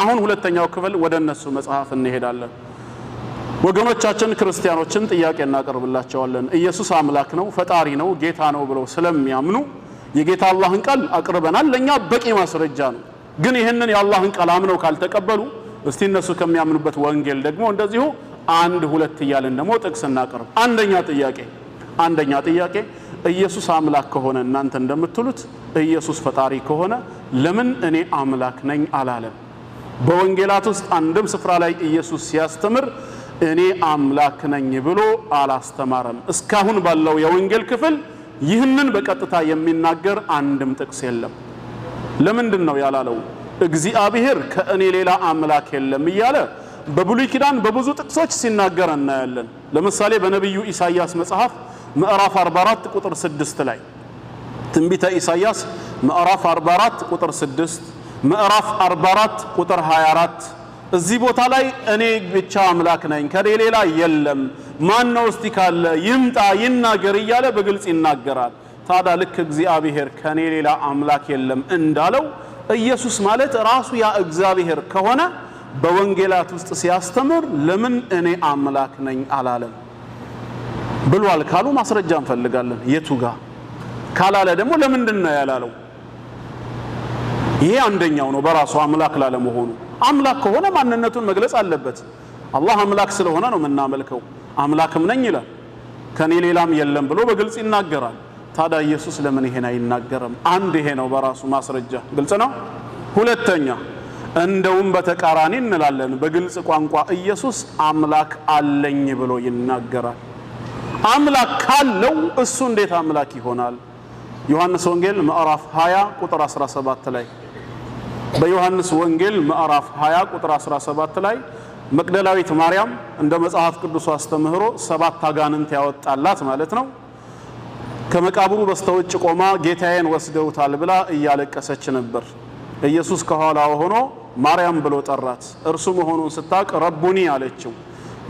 አሁን ሁለተኛው ክፍል ወደ እነሱ መጽሐፍ እንሄዳለን። ወገኖቻችን ክርስቲያኖችን ጥያቄ እናቀርብላቸዋለን። ኢየሱስ አምላክ ነው፣ ፈጣሪ ነው፣ ጌታ ነው ብለው ስለሚያምኑ የጌታ አላህን ቃል አቅርበናል። ለኛ በቂ ማስረጃ ነው። ግን ይሄንን የአላህን ቃል አምነው ካልተቀበሉ እስቲ እነሱ ከሚያምኑበት ወንጌል ደግሞ እንደዚሁ አንድ ሁለት እያልን ደግሞ ጥቅስ እናቀርብ። አንደኛ ጥያቄ ኢየሱስ አምላክ ከሆነ እናንተ እንደምትሉት ኢየሱስ ፈጣሪ ከሆነ ለምን እኔ አምላክ ነኝ አላለም? በወንጌላት ውስጥ አንድም ስፍራ ላይ ኢየሱስ ሲያስተምር እኔ አምላክ ነኝ ብሎ አላስተማረም። እስካሁን ባለው የወንጌል ክፍል ይህንን በቀጥታ የሚናገር አንድም ጥቅስ የለም። ለምንድን ነው ያላለው? እግዚአብሔር ከእኔ ሌላ አምላክ የለም እያለ በብሉይ ኪዳን በብዙ ጥቅሶች ሲናገር እናያለን። ለምሳሌ በነብዩ ኢሳይያስ መጽሐፍ ምዕራፍ 44 ቁጥር 6 ላይ ትንቢተ ኢሳይያስ ምዕራፍ 44 ቁጥር 6 ምዕራፍ 44 ቁጥር 24 እዚህ ቦታ ላይ እኔ ብቻ አምላክ ነኝ ከሌላ የለም ማን ነው እስቲ ካለ ይምጣ ይናገር እያለ በግልጽ ይናገራል። ታዲያ ልክ እግዚአብሔር ከኔ ሌላ አምላክ የለም እንዳለው ኢየሱስ ማለት ራሱ ያ እግዚአብሔር ከሆነ በወንጌላት ውስጥ ሲያስተምር ለምን እኔ አምላክ ነኝ አላለም ብሏል ካሉ ማስረጃ እንፈልጋለን። የቱጋ ካላለ ደግሞ ለምንድን ነው ያላለው? ይሄ አንደኛው ነው በራሱ አምላክ ላለመሆኑ። አምላክ ከሆነ ማንነቱን መግለጽ አለበት። አላህ አምላክ ስለሆነ ነው የምናመልከው። አምላክም ነኝ ይላል፣ ከኔ ሌላም የለም ብሎ በግልጽ ይናገራል። ታዲያ ኢየሱስ ለምን ይሄን አይናገርም? አንድ ይሄ ነው በራሱ ማስረጃ። ግልጽ ነው። ሁለተኛ እንደውም በተቃራኒ እንላለን። በግልጽ ቋንቋ ኢየሱስ አምላክ አለኝ ብሎ ይናገራል። አምላክ ካለው እሱ እንዴት አምላክ ይሆናል? ዮሐንስ ወንጌል ምዕራፍ 20 ቁጥር 17 ላይ በዮሐንስ ወንጌል ምዕራፍ 20 ቁጥር 17 ላይ መቅደላዊት ማርያም እንደ መጽሐፍ ቅዱስ አስተምህሮ 7 አጋንንት ያወጣላት ማለት ነው ከመቃብሩ በስተውጭ ቆማ ጌታዬን ወስደውታል ብላ እያለቀሰች ነበር። ኢየሱስ ከኋላው ሆኖ ማርያም ብሎ ጠራት። እርሱ መሆኑን ስታውቅ ረቡኒ አለችው፣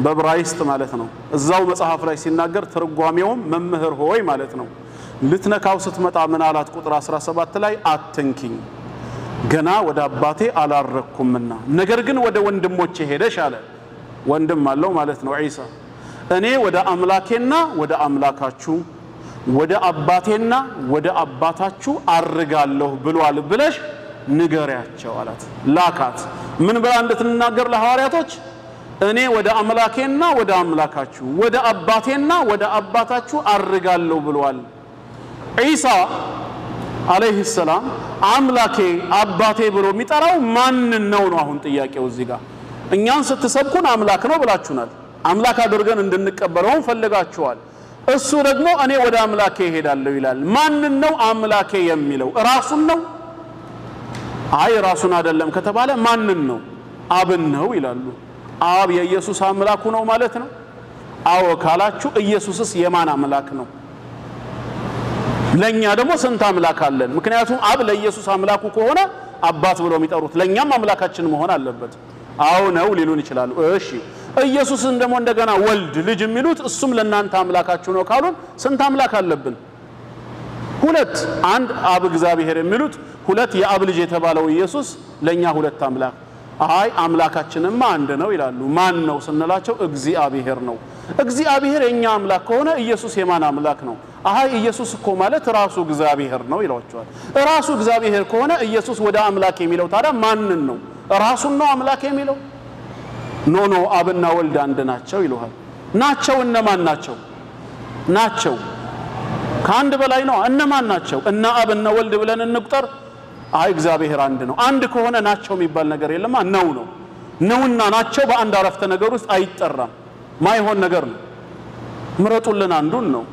በዕብራይስጥ ማለት ነው። እዛው መጽሐፍ ላይ ሲናገር ትርጓሜውም መምህር ሆይ ማለት ነው። ልትነካው ስትመጣ ምን አላት? ቁጥር 17 ላይ አትንኪኝ ገና ወደ አባቴ አላረኩምና ነገር ግን ወደ ወንድሞቼ ሄደሽ አለ። ወንድም አለው ማለት ነው ዒሳ። እኔ ወደ አምላኬና ወደ አምላካችሁ ወደ አባቴና ወደ አባታችሁ አርጋለሁ ብሏል ብለሽ ንገሪያቸው አላት። ላካት ምን ብላ እንድትናገር ለሐዋርያቶች? እኔ ወደ አምላኬና ወደ አምላካችሁ ወደ አባቴና ወደ አባታችሁ አርጋለሁ ብሏል። ዒሳ አለይሂ ሰላም አምላኬ አባቴ ብሎ የሚጠራው ማን ነው? አሁን ጥያቄው እዚህ ጋር እኛን ስትሰብኩን አምላክ ነው ብላችሁናል። አምላክ አድርገን እንድንቀበለው ፈልጋችኋል። እሱ ደግሞ እኔ ወደ አምላኬ እሄዳለሁ ይላል። ማን ነው አምላኬ የሚለው? ራሱን ነው? አይ ራሱን አይደለም ከተባለ ማንን ነው? አብን ነው ይላሉ። አብ የኢየሱስ አምላኩ ነው ማለት ነው? አዎ ካላችሁ ኢየሱስስ የማን አምላክ ነው? ለኛ ደግሞ ስንት አምላክ አለን? ምክንያቱም አብ ለኢየሱስ አምላኩ ከሆነ አባት ብለው የሚጠሩት ለኛም አምላካችን መሆን አለበት። አዎ ነው ሊሉን ይችላሉ። እሺ ኢየሱስን ደግሞ እንደገና ወልድ ልጅ የሚሉት እሱም ለናንተ አምላካችሁ ነው ካሉን ስንት አምላክ አለብን? ሁለት። አንድ አብ እግዚአብሔር የሚሉት ሁለት የአብ ልጅ የተባለው ኢየሱስ ለኛ ሁለት አምላክ። አይ አምላካችንማ አንድ ነው ይላሉ። ማን ነው ስንላቸው እግዚአብሔር ነው። እግዚአብሔር የኛ አምላክ ከሆነ ኢየሱስ የማን አምላክ ነው? አይ ኢየሱስ እኮ ማለት ራሱ እግዚአብሔር ነው ይሏቸዋል። ራሱ እግዚአብሔር ከሆነ ኢየሱስ ወደ አምላክ የሚለው ታዲያ ማንን ነው? ራሱን ነው አምላክ የሚለው? ኖ አብና ወልድ አንድ ናቸው ይሉሃል። ናቸው እነማን ናቸው? ናቸው ከአንድ በላይ ነው። እነማን ናቸው? እና አብና ወልድ ብለን እንቁጠር። አይ እግዚአብሔር አንድ ነው። አንድ ከሆነ ናቸው የሚባል ነገር የለማ። ነውና ናቸው በአንድ አረፍተ ነገር ውስጥ አይጠራም። ማይሆን ነገር ነው። ምረጡልን አንዱን ነው።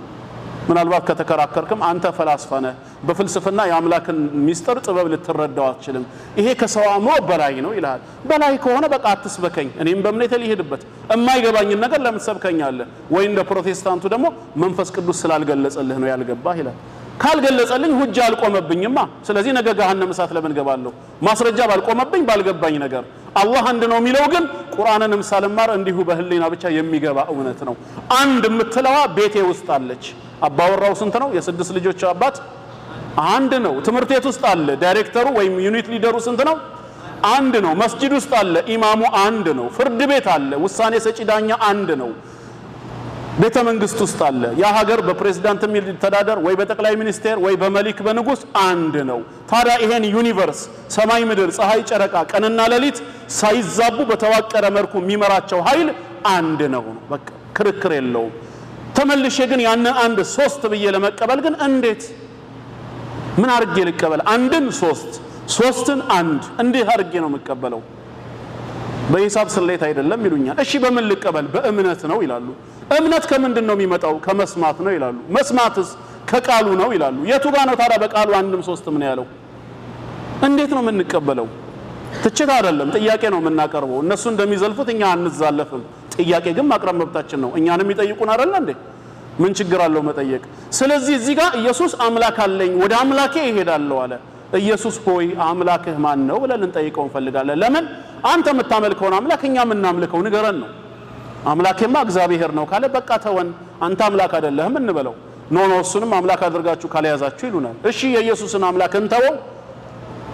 ምናልባት ከተከራከርክም አንተ ፈላስፋ ነህ፣ በፍልስፍና የአምላክን ሚስጥር ጥበብ ልትረዳው አትችልም፣ ይሄ ከሰው አእምሮ በላይ ነው ይላል። በላይ ከሆነ በቃ አትስበከኝ፣ እኔም በእምነቴ ልሄድበት። የማይገባኝን ነገር ለምን ትሰብከኛለህ? ወይ እንደ ፕሮቴስታንቱ ደግሞ መንፈስ ቅዱስ ስላልገለጸልህ ነው ያልገባህ ይላል። ካልገለጸልኝ ሁጃ አልቆመብኝማ። ስለዚህ ነገ ገሃነም እሳት ለምን ገባለሁ? ማስረጃ ባልቆመብኝ ባልገባኝ ነገር። አላህ አንድ ነው የሚለው ግን ቁርአንንም ሳልማር እንዲሁ በህሊና ብቻ የሚገባ እውነት ነው። አንድ የምትለዋ ቤቴ ውስጥ አለች። አባወራው ስንት ነው? የ6 ልጆች አባት አንድ ነው። ትምህርት ቤት ውስጥ አለ። ዳይሬክተሩ ወይም ዩኒት ሊደሩ ስንት ነው? አንድ ነው። መስጂድ ውስጥ አለ፣ ኢማሙ አንድ ነው። ፍርድ ቤት አለ፣ ውሳኔ ሰጪ ዳኛ አንድ ነው። ቤተ መንግስት ውስጥ አለ። ያ ሀገር በፕሬዝዳንት የሚተዳደር ወይ በጠቅላይ ሚኒስቴር ወይ በመሊክ በንጉስ አንድ ነው። ታዲያ ይሄን ዩኒቨርስ ሰማይ ምድር ፀሐይ ጨረቃ ቀንና ሌሊት ሳይዛቡ በተዋቀረ መልኩ የሚመራቸው ኃይል አንድ ነው። በቃ ክርክር የለውም። ተመልሼ ግን ያን አንድ ሶስት ብዬ ለመቀበል ግን እንዴት ምን አርጌ ልቀበል? አንድን ሶስት ሶስትን አንድ እንዴት አርጌ ነው የምቀበለው? በሂሳብ ስሌት አይደለም ይሉኛል። እሺ በምን ልቀበል? በእምነት ነው ይላሉ። እምነት ከምንድን ነው የሚመጣው? ከመስማት ነው ይላሉ። መስማትስ ከቃሉ ነው ይላሉ። የቱ ጋር ነው ታዲያ በቃሉ አንድም ሶስትም ነው ያለው? እንዴት ነው የምንቀበለው? ትችት አይደለም ጥያቄ ነው የምናቀርበው። እነሱ እንደሚዘልፉት እኛ አንዛለፍም። ጥያቄ ግን ማቅረብ መብታችን ነው። እኛንም ይጠይቁን አይደል እንዴ? ምን ችግር አለው መጠየቅ? ስለዚህ እዚህ ጋር ኢየሱስ አምላክ አለኝ ወደ አምላኬ እሄዳለሁ አለ። ኢየሱስ ሆይ አምላክህ ማን ነው ብለን እንጠይቀው እንፈልጋለን። ለምን አንተ የምታመልከውን አምላክ እኛ የምናመልከው ንገረን ነው። አምላኬማ እግዚአብሔር ነው ካለ በቃ ተወን፣ አንተ አምላክ አይደለህም እንበለው። ኖ እሱንም አምላክ አድርጋችሁ ካልያዛችሁ ይሉናል። እሺ የኢየሱስን አምላክ እንተወው፣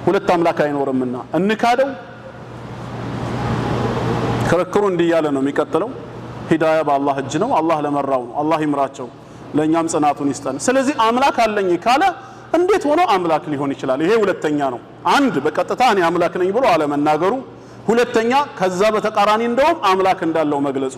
ሁለት አምላክ አይኖርምና እንካደው። ክርክሩ እንዲህ ያለ ነው የሚቀጥለው። ሂዳያ በአላህ እጅ ነው። አላህ ለመራው ነው። አላህ ይምራቸው፣ ለኛም ጽናቱን ይስጠን። ስለዚህ አምላክ አለኝ ካለ እንዴት ሆኖ አምላክ ሊሆን ይችላል? ይሄ ሁለተኛ ነው። አንድ በቀጥታ እኔ አምላክ ነኝ ብሎ አለመናገሩ፣ ሁለተኛ ከዛ በተቃራኒ እንደውም አምላክ እንዳለው መግለጹ።